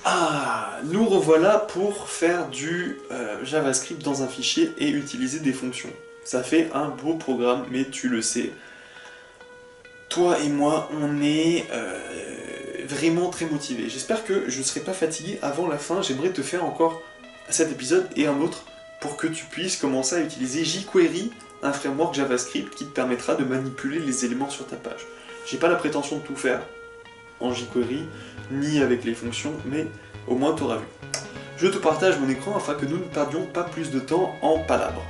Ah, nous revoilà pour faire du JavaScript dans un fichier et utiliser des fonctions. Ça fait un beau programme, mais tu le sais, toi et moi, on est vraiment très motivés. J'espère que je ne serai pas fatigué avant la fin. J'aimerais te faire encore cet épisode et un autre pour que tu puisses commencer à utiliser jQuery, un framework JavaScript qui te permettra de manipuler les éléments sur ta page. J'ai pas la prétention de tout faire en jQuery, ni avec les fonctions, mais au moins tu auras vu. Je te partage mon écran afin que nous ne perdions pas plus de temps en palabres.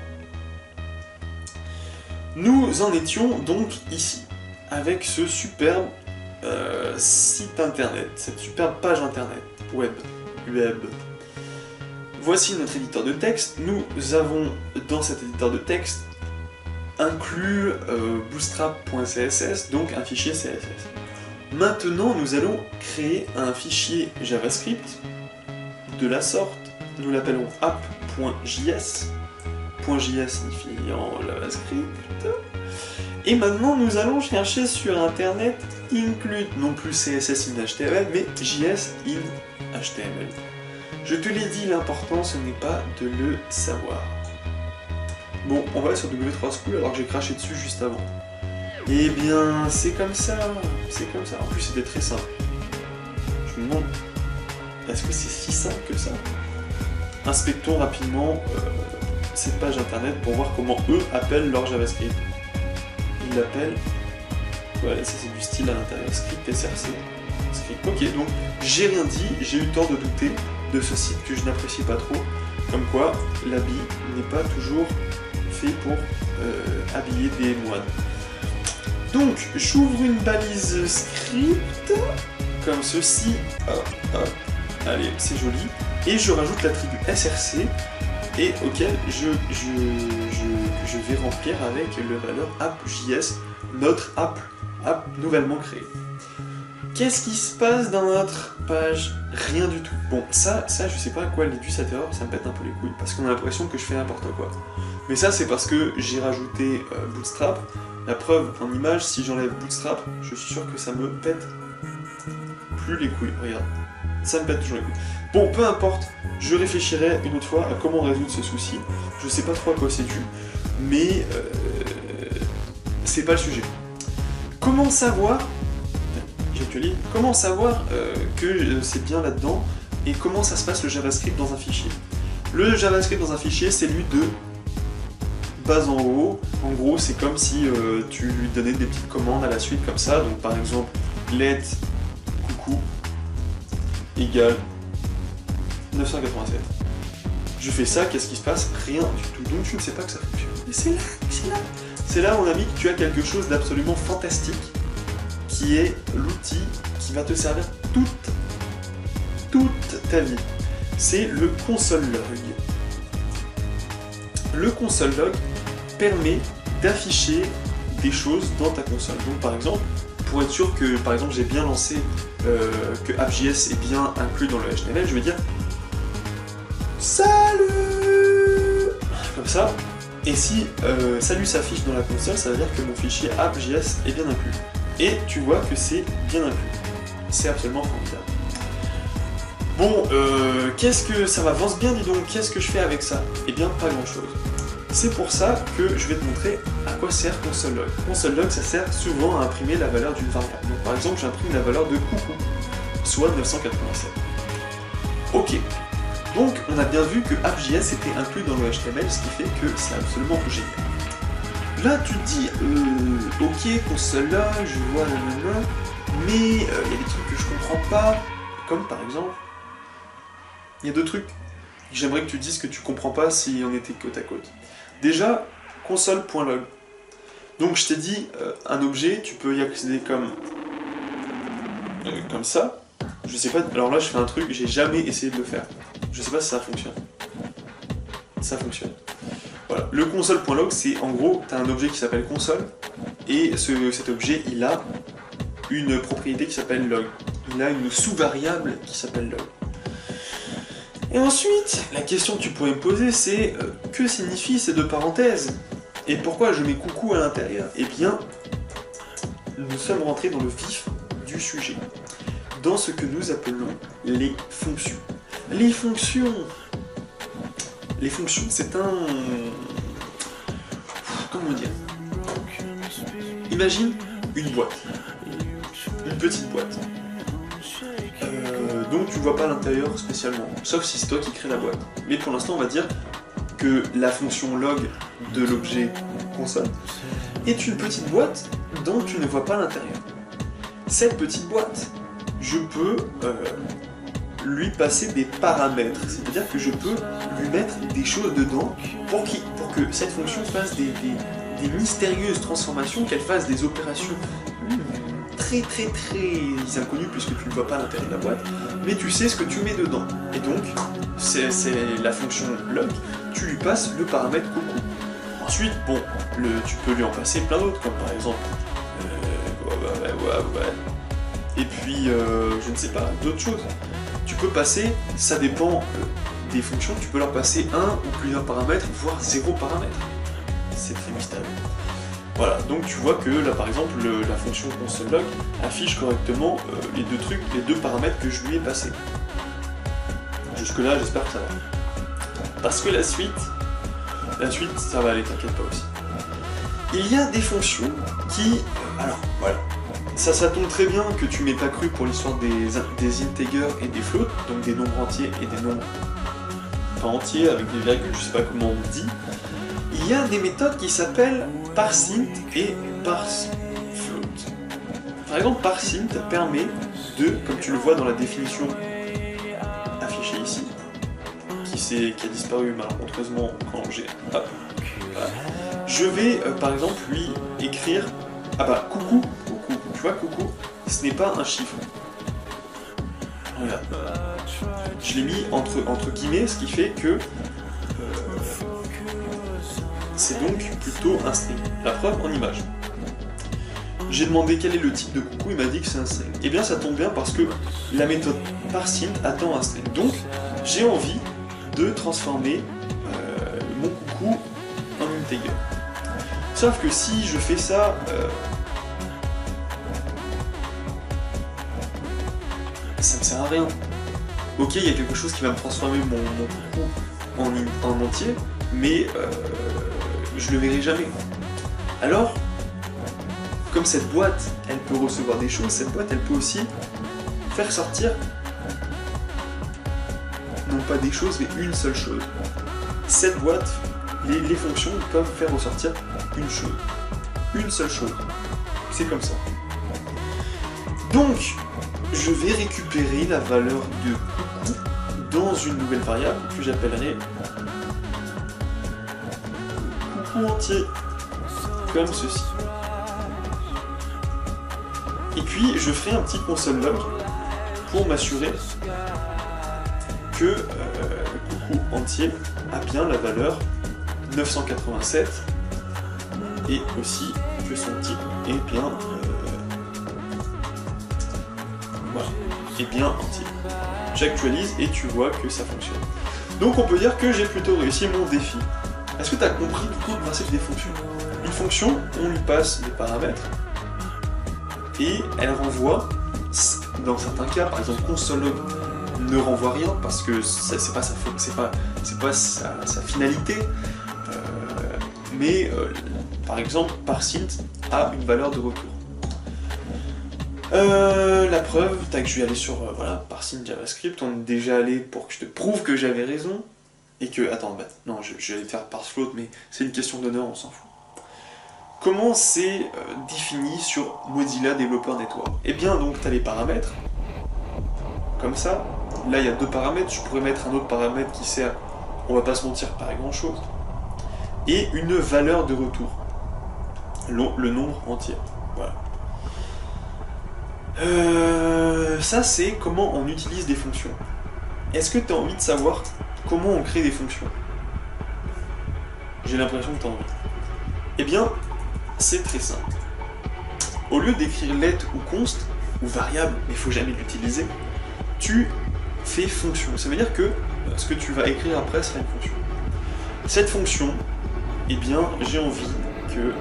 Nous en étions donc ici, avec ce superbe site internet, cette superbe page internet, web. Voici notre éditeur de texte. Nous avons dans cet éditeur de texte inclus bootstrap.css, donc un fichier CSS. Maintenant, nous allons créer un fichier JavaScript de la sorte. Nous l'appellerons app.js. .js signifiant JavaScript. Et maintenant, nous allons chercher sur Internet include non plus CSS in HTML, mais JS in HTML. Je te l'ai dit, l'important, ce n'est pas de le savoir. Bon, on va sur W3 School alors que j'ai craché dessus juste avant. Eh bien, c'est comme ça, c'est comme ça. En plus, c'était très simple. Je me demande, est-ce que c'est si simple que ça? Inspectons rapidement cette page internet pour voir comment eux appellent leur JavaScript. Ils l'appellent, voilà, ça c'est du style à l'intérieur, script src. Script. Ok, donc j'ai rien dit, j'ai eu tort de douter de ce site que je n'apprécie pas trop. Comme quoi, l'habit n'est pas toujours fait pour habiller des moines. Donc, j'ouvre une balise script, comme ceci, hop, hop, allez, c'est joli, et je rajoute l'attribut src, et auquel je vais remplir avec le valeur app.js, notre app nouvellement créée. Qu'est-ce qui se passe dans notre page? Rien du tout. Bon, ça je sais pas à quoi elle est due cette erreur, ça me pète un peu les couilles, parce qu'on a l'impression que je fais n'importe quoi. Mais ça, c'est parce que j'ai rajouté Bootstrap. La preuve en image, si j'enlève Bootstrap, je suis sûr que ça me pète plus les couilles. Regarde, ça me pète toujours les couilles. Bon, peu importe, je réfléchirai une autre fois à comment résoudre ce souci. Je sais pas trop à quoi c'est dû, mais c'est pas le sujet. Comment savoir, j'actualise, comment savoir que c'est bien là-dedans et comment ça se passe le JavaScript dans un fichier? Le JavaScript dans un fichier, c'est lu de bas en haut. En gros, c'est comme si tu lui donnais des petites commandes à la suite comme ça. Donc par exemple, let coucou égale 987. Je fais ça, qu'est-ce qui se passe? Rien du tout. Donc tu ne sais pas que ça fonctionne. Et c'est là, mon ami, que tu as quelque chose d'absolument fantastique, qui est l'outil qui va te servir toute ta vie. C'est le console log. Le console log permet d'afficher des choses dans ta console. Donc par exemple, pour être sûr que par exemple j'ai bien lancé que app.js est bien inclus dans le HTML, je vais dire salut comme ça. Et si salut s'affiche dans la console, ça veut dire que mon fichier app.js est bien inclus. Et tu vois que c'est bien inclus. C'est absolument formidable. Bon, qu'est-ce que ça m'avance bien, dis donc, qu'est-ce que je fais avec ça? Eh bien, pas grand-chose. C'est pour ça que je vais te montrer à quoi sert console log. Console log, ça sert souvent à imprimer la valeur d'une variable. Donc, par exemple, j'imprime la valeur de coucou, soit 987. Ok. Donc, on a bien vu que app.js était inclus dans le HTML, ce qui fait que c'est absolument génial. Là, tu te dis, ok, console log, je vois nanana, mais il y a des trucs que je comprends pas, comme par exemple, il y a deux trucs que j'aimerais que tu dises que tu comprends pas si on était côte à côte. Déjà, console.log. Donc je t'ai dit, un objet, tu peux y accéder comme ça. Je sais pas, alors là je fais un truc, j'ai jamais essayé de le faire. Je sais pas si ça fonctionne. Ça fonctionne. Voilà. Le console.log, c'est en gros, tu as un objet qui s'appelle console, et cet objet, il a une propriété qui s'appelle log. Il a une sous-variable qui s'appelle log. Et ensuite, la question que tu pourrais me poser, c'est que signifient ces deux parenthèses? Et pourquoi je mets coucou à l'intérieur? Eh bien, nous sommes rentrés dans le vif du sujet. dans ce que nous appelons les fonctions. Les fonctions, c'est un... Comment dire? Imagine une boîte. Une petite boîte. Donc tu vois pas l'intérieur spécialement, sauf si c'est toi qui crée la boîte. Mais pour l'instant, on va dire que la fonction log de l'objet console est une petite boîte dont tu ne vois pas l'intérieur. Cette petite boîte, je peux lui passer des paramètres, c'est-à-dire que je peux lui mettre des choses dedans pour que cette fonction fasse des mystérieuses transformations, qu'elle fasse des opérations très inconnues puisque tu ne vois pas l'intérieur de la boîte, mais tu sais ce que tu mets dedans. Et donc, c'est la fonction log, tu lui passes le paramètre coucou. Ensuite, bon, tu peux lui en passer plein d'autres, comme par exemple, et puis, je ne sais pas, d'autres choses. Tu peux passer, ça dépend des fonctions, tu peux leur passer un ou plusieurs paramètres, voire 0 paramètres. C'est très mystérieux. Voilà, donc tu vois que là par exemple, la fonction console.log affiche correctement les deux paramètres que je lui ai passés. Jusque là, j'espère que ça va. Parce que la suite, ça va aller, t'inquiète pas aussi. Il y a des fonctions qui... alors, voilà. Ça tombe très bien que tu m'aies pas cru pour l'histoire des integers et des floats, donc des nombres entiers et des nombres pas entiers avec des virgules, je sais pas comment on dit. Il y a des méthodes qui s'appellent parseInt et parseFloat. Par exemple, parseInt permet de, comme tu le vois dans la définition affichée ici, qui a disparu malencontreusement quand j'ai... Hop, voilà. Je vais par exemple lui écrire... Ah bah, coucou, tu vois, coucou, ce n'est pas un chiffre. Regarde. Je l'ai mis entre guillemets, ce qui fait que c'est donc plutôt un string. La preuve en image. J'ai demandé quel est le type de coucou, il m'a dit que c'est un string. Et bien ça tombe bien parce que la méthode parseInt attend un string. Donc j'ai envie de transformer mon coucou en integer. Sauf que si je fais ça, ça me sert à rien. Ok, il y a quelque chose qui va me transformer mon coucou en entier, mais je le verrai jamais. Alors, comme cette boîte, elle peut recevoir des choses, cette boîte, elle peut aussi faire sortir, non pas des choses, mais une seule chose. Cette boîte, les fonctions peuvent faire ressortir une chose. Une seule chose. C'est comme ça. Donc, je vais récupérer la valeur de coucou dans une nouvelle variable que j'appellerai coucou entier, comme ceci. Et puis, je ferai un petit console.log pour m'assurer que le coucou entier a bien la valeur 987 et aussi que son type est bien voilà, est bien entier. J'actualise et tu vois que ça fonctionne. Donc on peut dire que j'ai plutôt réussi mon défi. Est-ce que tu as compris du coup le principe des fonctions? Une fonction, on lui passe des paramètres et elle renvoie, dans certains cas, par exemple console.log ne renvoie rien parce que c'est pas sa finalité, mais par exemple parseInt a une valeur de retour. La preuve, tac, je vais aller sur voilà, parseInt JavaScript, on est déjà allé pour que je te prouve que j'avais raison, et que, attends, bah, non, je vais faire parseFloat, mais c'est une question d'honneur, on s'en fout. Comment c'est défini sur Mozilla Developer Network? Eh bien, donc, tu as les paramètres, comme ça. Là, il y a deux paramètres, je pourrais mettre un autre paramètre qui sert, on va pas se mentir, pas à grand chose. Et une valeur de retour, le nombre entier. Voilà. Ça, c'est comment on utilise des fonctions. Est-ce que tu as envie de savoir comment on crée des fonctions? J'ai l'impression que tu as envie. Eh bien, c'est très simple. Au lieu d'écrire let ou const, ou variable, mais il ne faut jamais l'utiliser, tu fais fonction. Ça veut dire que ce que tu vas écrire après sera une fonction. Cette fonction, eh bien, j'ai envie que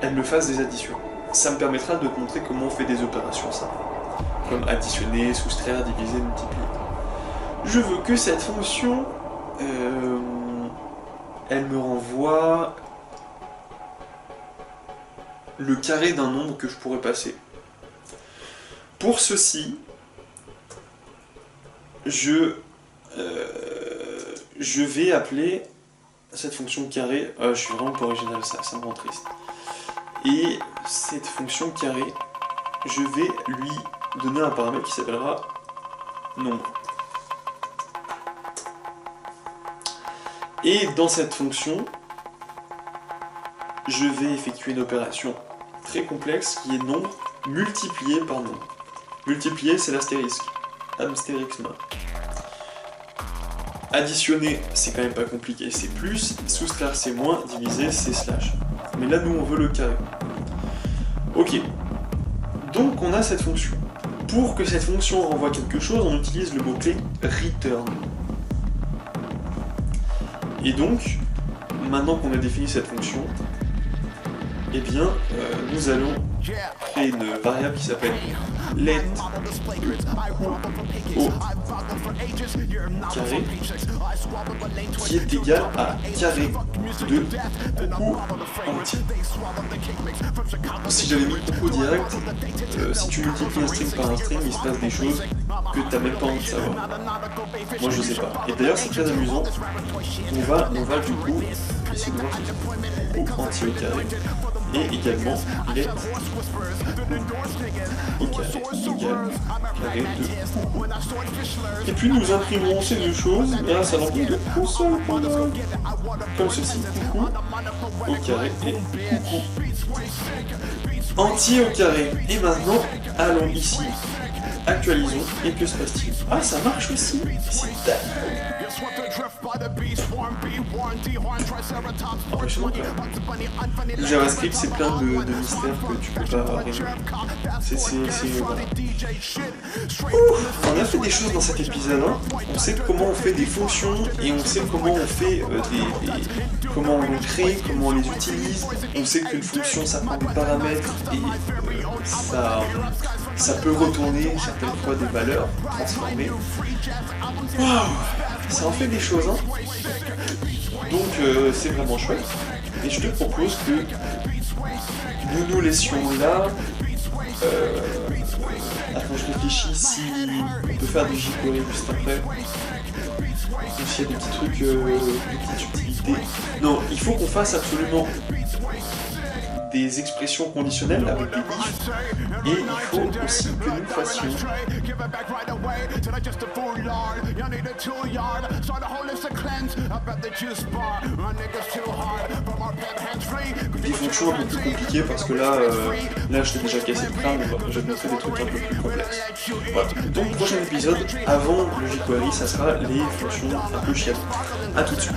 elle me fasse des additions. ça me permettra de te montrer comment on fait des opérations simples, comme additionner, soustraire, diviser, multiplier. Je veux que cette fonction, elle me renvoie le carré d'un nombre que je pourrais passer. Pour ceci, je vais appeler cette fonction carré, je suis vraiment pas original, ça me rend triste. Et cette fonction carré, je vais lui donner un paramètre qui s'appellera nombre. Et dans cette fonction, je vais effectuer une opération très complexe qui est nombre multiplié par nombre. Multiplier, c'est l'astérisque. Astérisque. Additionner, c'est quand même pas compliqué, c'est plus. Soustraire, c'est moins. Diviser, c'est slash. Mais là, nous, on veut le carré. Ok. Donc, on a cette fonction. Pour que cette fonction renvoie quelque chose, on utilise le mot-clé return. Et donc, maintenant qu'on a défini cette fonction, eh bien, nous allons créer une variable qui s'appelle let au carré, qui est égal à carré de coucou entier. Si j'avais mis coucou direct, si tu multiplies un string par un string, il se passe des choses que tu n'as même pas envie de savoir. Moi je sais pas. Et d'ailleurs c'est très amusant. On va du coup essayer de voir ce coucou entier au carré. Et également let au carré égale carré de coucou. Et puis nous imprimerons ces deux choses grâce à l'entrée de un seul point d'orgue. Comme ceci, coucou au carré et coucou entier au carré. Et maintenant, allons ici, actualisons, et que se passe-t-il? Ah, ça marche aussi. C'est dingue. Impressionnant quand même. Le JavaScript, c'est plein de mystères que tu peux pas résoudre. Voilà. On a fait des choses dans cet épisode, hein. On sait comment on fait des fonctions et on sait comment on fait comment on les crée, comment on les utilise. On sait qu'une fonction, ça prend des paramètres et ça peut retourner certaines fois des valeurs transformées. Waouh, ça en fait des choses, hein. Donc c'est vraiment chouette. Et je te propose que nous laissions là. Attends, je réfléchis si on peut faire du jQuery juste après. Ou s'il y a des petits trucs, des petites subtilités. Non, il faut qu'on fasse absolument des expressions conditionnelles avec des ifs, et il faut aussi que nous fassions des fonctions un peu plus compliquées, parce que là je t'ai déjà cassé le crâne, je vais te montrer des trucs un peu plus complexes. Voilà. Donc prochain épisode, avant le jQuery, ça sera les fonctions un peu chiates. A tout de suite.